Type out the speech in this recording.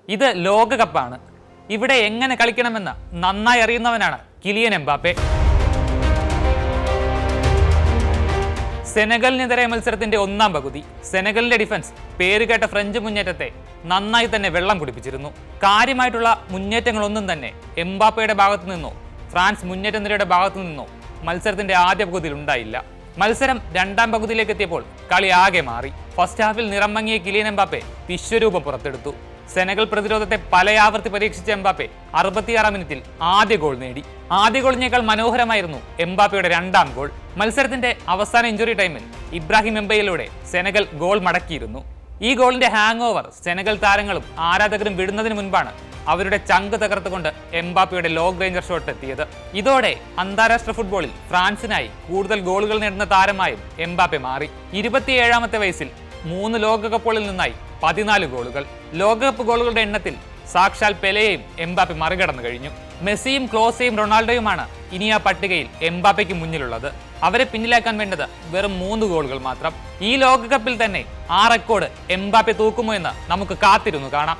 ഇത് ലോകകപ്പാണ്. ഇവിടെ എങ്ങനെ കളിക്കണമെന്ന് നന്നായി അറിയുന്നവനാണ് കിലിയൻ എംബാപ്പെ. സെനഗലിനെതിരെ മത്സരത്തിന്റെ ഒന്നാം പകുതി സെനഗലിന്റെ ഡിഫൻസ് പേരുകേട്ട ഫ്രഞ്ച് മുന്നേറ്റത്തെ നന്നായി തന്നെ വെള്ളം കുടിപ്പിച്ചിരുന്നു. കാര്യമായിട്ടുള്ള മുന്നേറ്റങ്ങളൊന്നും തന്നെ എംബാപ്പയുടെ ഭാഗത്തു നിന്നോ ഫ്രാൻസ് മുന്നേറ്റ നിരയുടെ ഭാഗത്തു നിന്നോ മത്സരത്തിന്റെ ആദ്യ പകുതിയിൽ ഉണ്ടായില്ല. മത്സരം രണ്ടാം പകുതിയിലേക്ക് എത്തിയപ്പോൾ കളി ആകെ മാറി. ഫസ്റ്റ് ഹാഫിൽ നിറം മങ്ങിയ കിലിയൻ എംബാപ്പെ വിശ്വരൂപം പുറത്തെടുത്തു. സെനഗൽ പ്രതിരോധത്തെ പലയാവർത്തി പരീക്ഷിച്ച എംബാപ്പെ 66-ാം മിനിറ്റിൽ ആദ്യ ഗോൾ നേടി. ആദ്യ ഗോളിനേക്കാൾ മനോഹരമായിരുന്നു എംബാപ്പയുടെ രണ്ടാം ഗോൾ. മത്സരത്തിന്റെ അവസാന ഇഞ്ചുറി ടൈമിൽ ഇബ്രാഹിം എംബയിലൂടെ സെനഗൽ ഗോൾ മടക്കിയിരുന്നു. ഈ ഗോളിന്റെ ഹാങ് ഓവർ സെനഗൽ താരങ്ങളും ആരാധകരും വിടുന്നതിന് മുൻപാണ് അവരുടെ ചങ്ക് തകർത്തുകൊണ്ട് എംബാപ്പയുടെ ലോങ് റേഞ്ചർ ഷോട്ട് എത്തിയത്. ഇതോടെ അന്താരാഷ്ട്ര ഫുട്ബോളിൽ ഫ്രാൻസിനായി കൂടുതൽ ഗോളുകൾ നേടുന്ന താരമായും എംബാപ്പെ മാറി. 27-ാമത്തെ വയസ്സിൽ 3 ലോകകപ്പുകളിൽ നിന്നായി 14 ഗോളുകൾ. ലോകകപ്പ് ഗോളുകളുടെ എണ്ണത്തിൽ സാക്ഷാൽ പെലെയും എംബാപ്പെ മറികടന്നു കഴിഞ്ഞു. മെസ്സിയും ക്ലോസയും റൊണാൾഡോയുമാണ് ഇനി ആ പട്ടികയിൽ എംബാപ്പയ്ക്ക് മുന്നിലുള്ളത്. അവരെ പിന്നിലാക്കാൻ വേണ്ടത് വെറും 3 ഗോളുകൾ മാത്രം. ഈ ലോകകപ്പിൽ തന്നെ ആ റെക്കോർഡ് എംബാപ്പെ തൂക്കുമോ എന്ന് നമുക്ക് കാത്തിരുന്നു കാണാം.